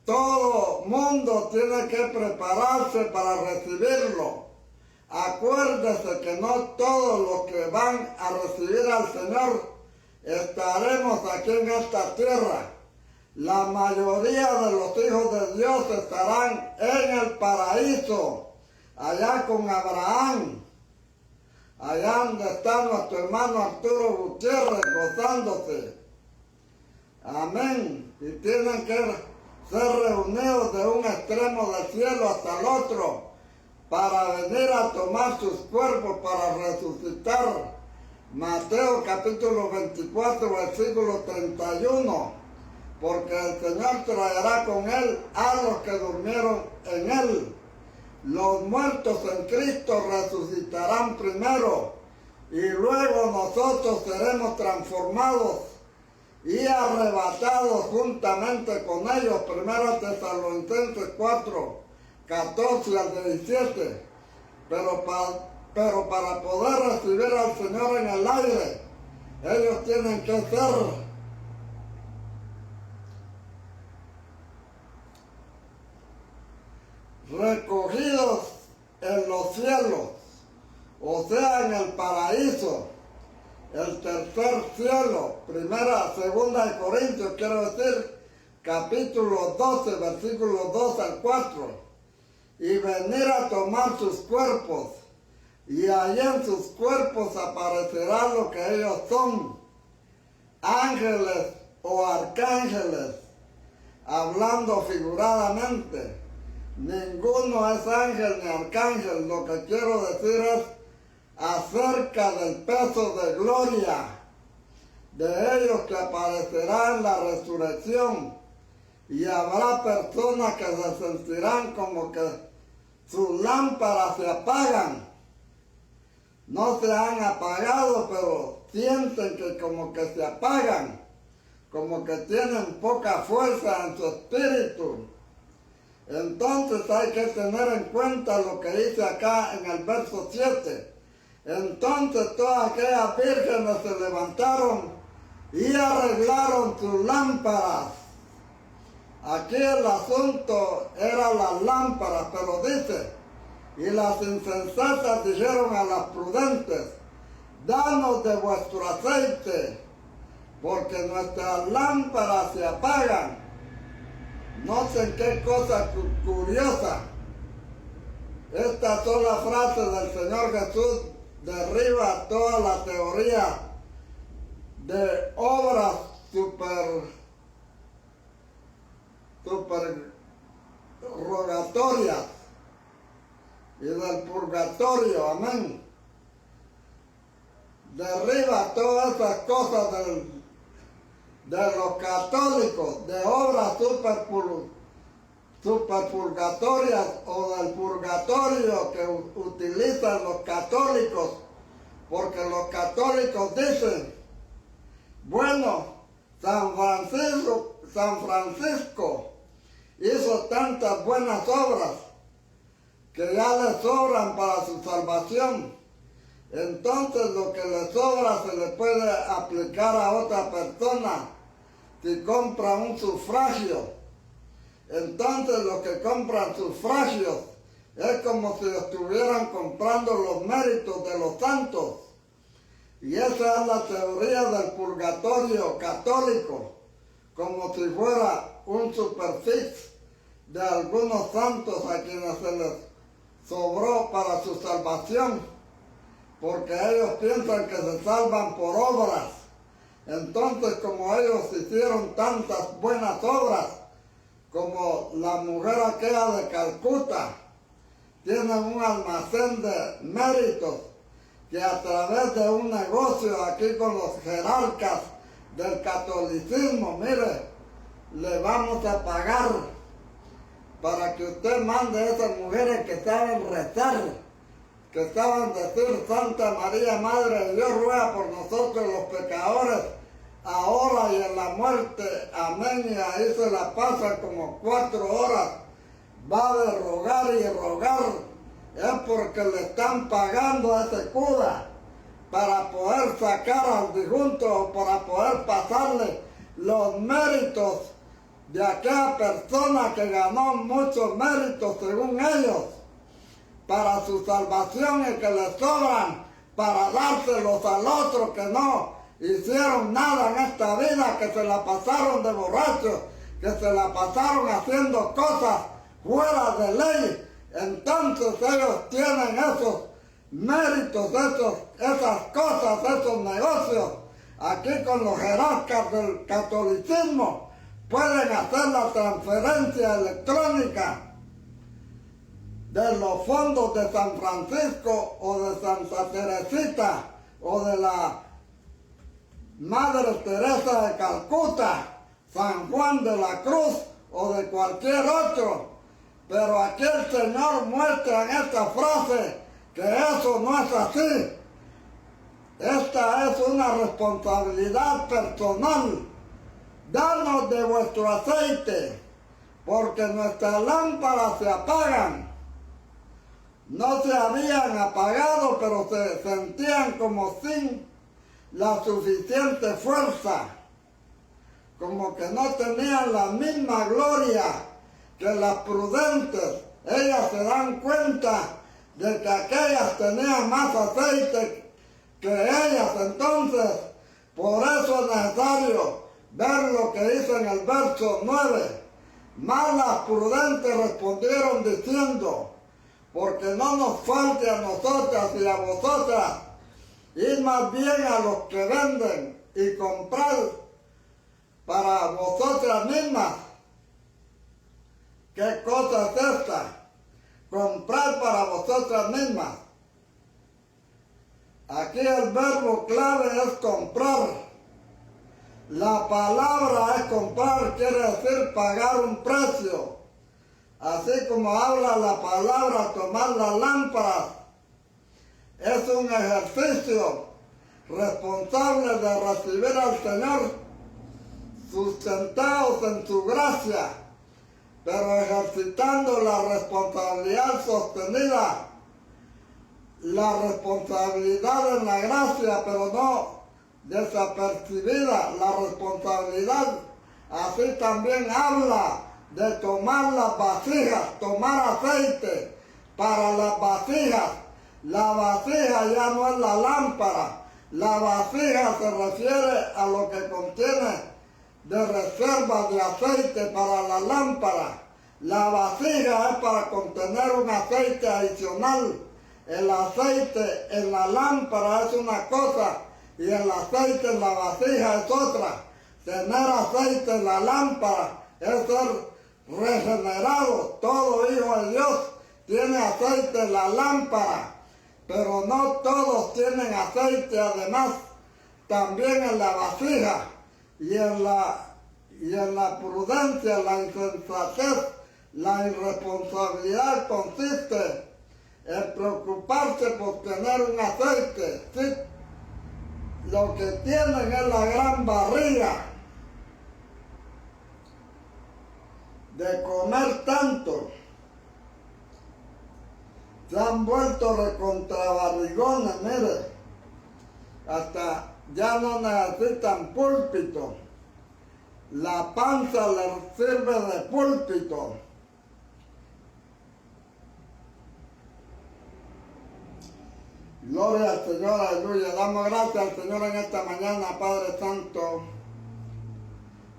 A: todo mundo tiene que prepararse para recibirlo. Acuérdese que no todos los que van a recibir al Señor estaremos aquí en esta tierra. La mayoría de los hijos de Dios estarán en el paraíso, allá con Abraham, allá donde está nuestro hermano Arturo Gutiérrez gozándose. Amén. Y tienen que ser reunidos de un extremo del cielo hasta el otro para venir a tomar sus cuerpos para resucitar. Mateo capítulo 24, versículo 31. Porque el Señor traerá con él a los que durmieron en él. Los muertos en Cristo resucitarán primero y luego nosotros seremos transformados y arrebatados juntamente con ellos. Primero Tesalonicenses 4, 14 al 17. Pero para poder recibir al Señor en el aire, ellos tienen que ser recogidos en los cielos, o sea, en el paraíso, el tercer cielo. Segunda de Corintios, quiero decir, capítulo 12, versículos 2 al 4, y venir a tomar sus cuerpos, y allí en sus cuerpos aparecerá lo que ellos son, ángeles o arcángeles, hablando figuradamente. Ninguno es ángel ni arcángel. Lo que quiero decir es acerca del peso de gloria de ellos que aparecerá en la resurrección. Y habrá personas que se sentirán como que sus lámparas se apagan. No se han apagado, pero sienten que como que se apagan, como que tienen poca fuerza en su espíritu. Entonces hay que tener en cuenta lo que dice acá en el verso 7. Entonces todas aquellas vírgenes se levantaron y arreglaron sus lámparas. Aquí el asunto era las lámparas, pero dice, y las insensatas dijeron a las prudentes, danos de vuestro aceite, porque nuestras lámparas se apagan. Noten qué cosa curiosa. Esta sola frase del Señor Jesús derriba toda la teoría de obras super rogatorias y del purgatorio, amén. Derriba todas esas cosas de los católicos, de obras superpurgatorias o del purgatorio que utilizan los católicos, porque los católicos dicen, bueno, San Francisco hizo tantas buenas obras que ya le sobran para su salvación. Entonces lo que le sobra se le puede aplicar a otra persona si compra un sufragio. Entonces los que compran sufragios es como si estuvieran comprando los méritos de los santos. Y esa es la teoría del purgatorio católico, como si fuera un superfix de algunos santos a quienes se les sobró para su salvación, porque ellos piensan que se salvan por obras. Entonces, como ellos hicieron tantas buenas obras, como la mujer aquella de Calcuta, tienen un almacén de méritos que a través de un negocio aquí con los jerarcas del catolicismo, mire, le vamos a pagar para que usted mande a esas mujeres que saben rezar, que saben decir Santa María, Madre de Dios, ruega por nosotros los pecadores, ahora y en la muerte, amén, y ahí se la pasan como 4 horas, va de rogar y rogar, es porque le están pagando a ese cura para poder sacar al difunto o para poder pasarle los méritos de aquella persona que ganó muchos méritos según ellos para su salvación y que le sobran para dárselos al otro que no hicieron nada en esta vida, que se la pasaron de borrachos, que se la pasaron haciendo cosas fuera de ley. Entonces ellos tienen esos méritos, esas cosas, esos negocios. Aquí con los jerarcas del catolicismo pueden hacer la transferencia electrónica de los fondos de San Francisco o de Santa Teresita o de la Madre Teresa de Calcuta, San Juan de la Cruz o de cualquier otro. Pero aquí el Señor muestra en esta frase que eso no es así. Esta es una responsabilidad personal. Danos de vuestro aceite, porque nuestras lámparas se apagan. No se habían apagado, pero se sentían como sin la suficiente fuerza, como que no tenían la misma gloria que las prudentes. Ellas se dan cuenta de que aquellas tenían más aceite que ellas. Entonces, por eso es necesario ver lo que dice en el verso 9. Mas las prudentes respondieron diciendo: porque no nos falte a nosotras y a vosotras, ir más bien a los que venden y comprar para vosotras mismas. ¿Qué cosa es esta? Comprar para vosotras mismas. Aquí el verbo clave es comprar. La palabra es comprar, quiere decir pagar un precio. Así como habla la palabra tomar las lámparas, es un ejercicio responsable de recibir al Señor sustentados en su gracia, pero ejercitando la responsabilidad sostenida, la responsabilidad en la gracia, pero no desapercibida, la responsabilidad. Así también habla de tomar las vasijas, tomar aceite para las vasijas. La vasija ya no es la lámpara, la vasija se refiere a lo que contiene de reserva de aceite para la lámpara. La vasija es para contener un aceite adicional. El aceite en la lámpara es una cosa y el aceite en la vasija es otra. Tener aceite en la lámpara es ser regenerado. Todo hijo de Dios tiene aceite en la lámpara, pero no todos tienen aceite. Además, también en la vasija y en la prudencia, la insensatez, la irresponsabilidad consiste en preocuparse por tener un aceite. ¿Sí? Lo que tienen es la gran barriga de comer tanto. Se han vuelto recontrabarrigones, mire. Hasta ya no necesitan púlpito. La panza les sirve de púlpito. Gloria al Señor, aleluya. Damos gracias al Señor en esta mañana, Padre Santo.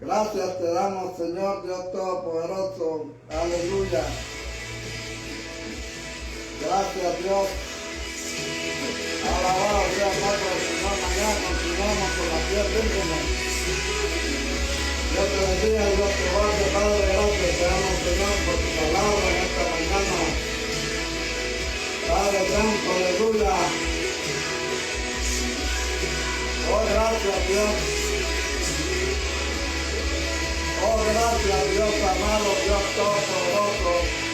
A: Gracias te damos, Señor Dios Todopoderoso. Aleluya. Gracias, Dios. Alabado sea el nombre del Señor. Mañana continuamos con la fiel Virgen. Dios te bendiga, Dios te guarde, Padre. Gracias te damos, Señor, por tu palabra en esta mañana. Padre Santo, aleluya. Oh, gracias, Dios. Oh, gracias, Dios amado, Dios Todopoderoso.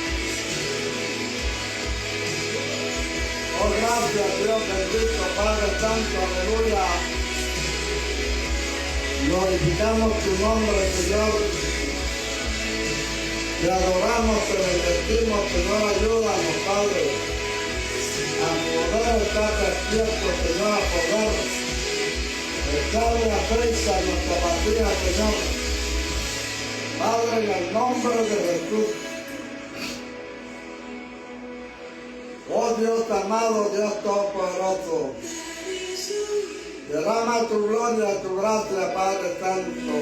A: Oh, gracias, Dios bendito, Padre Santo, aleluya. Glorificamos tu nombre, Señor. Te adoramos, te bendecimos, Señor, ayúdanos, Padre, a poder estar despiertos, Señor, a poder echarle aceite a nuestra partida, Señor. Padre, en el nombre de Jesús. Oh Dios amado, Dios Todopoderoso, derrama tu gloria, tu gracia, Padre Santo.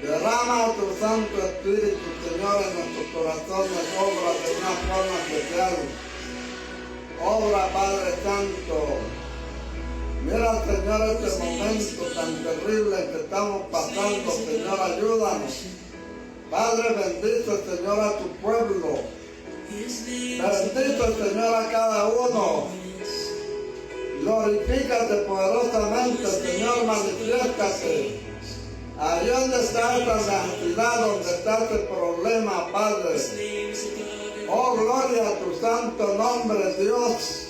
A: Derrama tu Santo Espíritu, Señor, en nuestros corazones, obra de una forma especial. Obra, Padre Santo. Mira, Señor, este momento tan terrible que estamos pasando, Señor, ayúdanos. Padre, bendice, Señor, a tu pueblo. Bendice, Señor, a cada uno. Glorifícate poderosamente, Señor, manifiéstate. Ahí donde está esta necesidad, donde está este problema, Padre. Oh, gloria a tu santo nombre, Dios.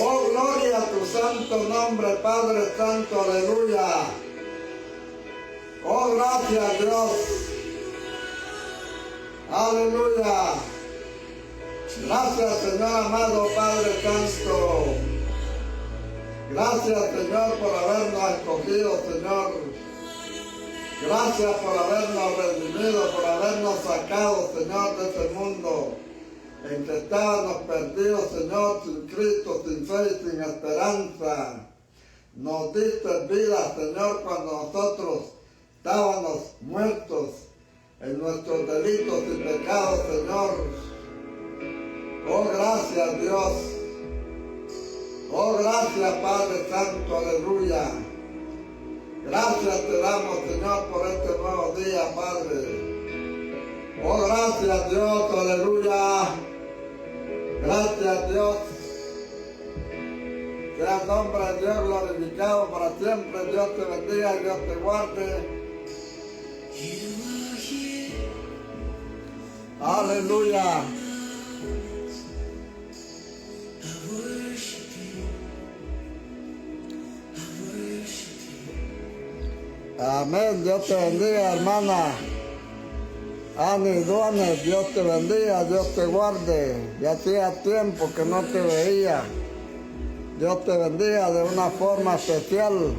A: Oh, gloria a tu santo nombre, Padre Santo, aleluya. Oh, gracias, Dios. Aleluya. Gracias, Señor amado, Padre Santo. Gracias, Señor, por habernos escogido, Señor. Gracias por habernos redimido, por habernos sacado, Señor, de este mundo en que estábamos perdidos, Señor, sin Cristo, sin fe y sin esperanza. Nos diste vida, Señor, cuando nosotros estábamos muertos en nuestros delitos y pecados, Señor. Oh, gracias, Dios. Oh, gracias, Padre Santo, aleluya. Gracias te damos, Señor, por este nuevo día, Padre. Oh, gracias, Dios, aleluya. Gracias, Dios. Sea el nombre de Dios glorificado para siempre. Dios te bendiga y Dios te guarde. Aleluya. Amén. Dios te bendiga, hermana. Ani Duanes, Dios te bendiga, Dios te guarde. Ya hacía tiempo que no te veía. Dios te bendiga de una forma especial.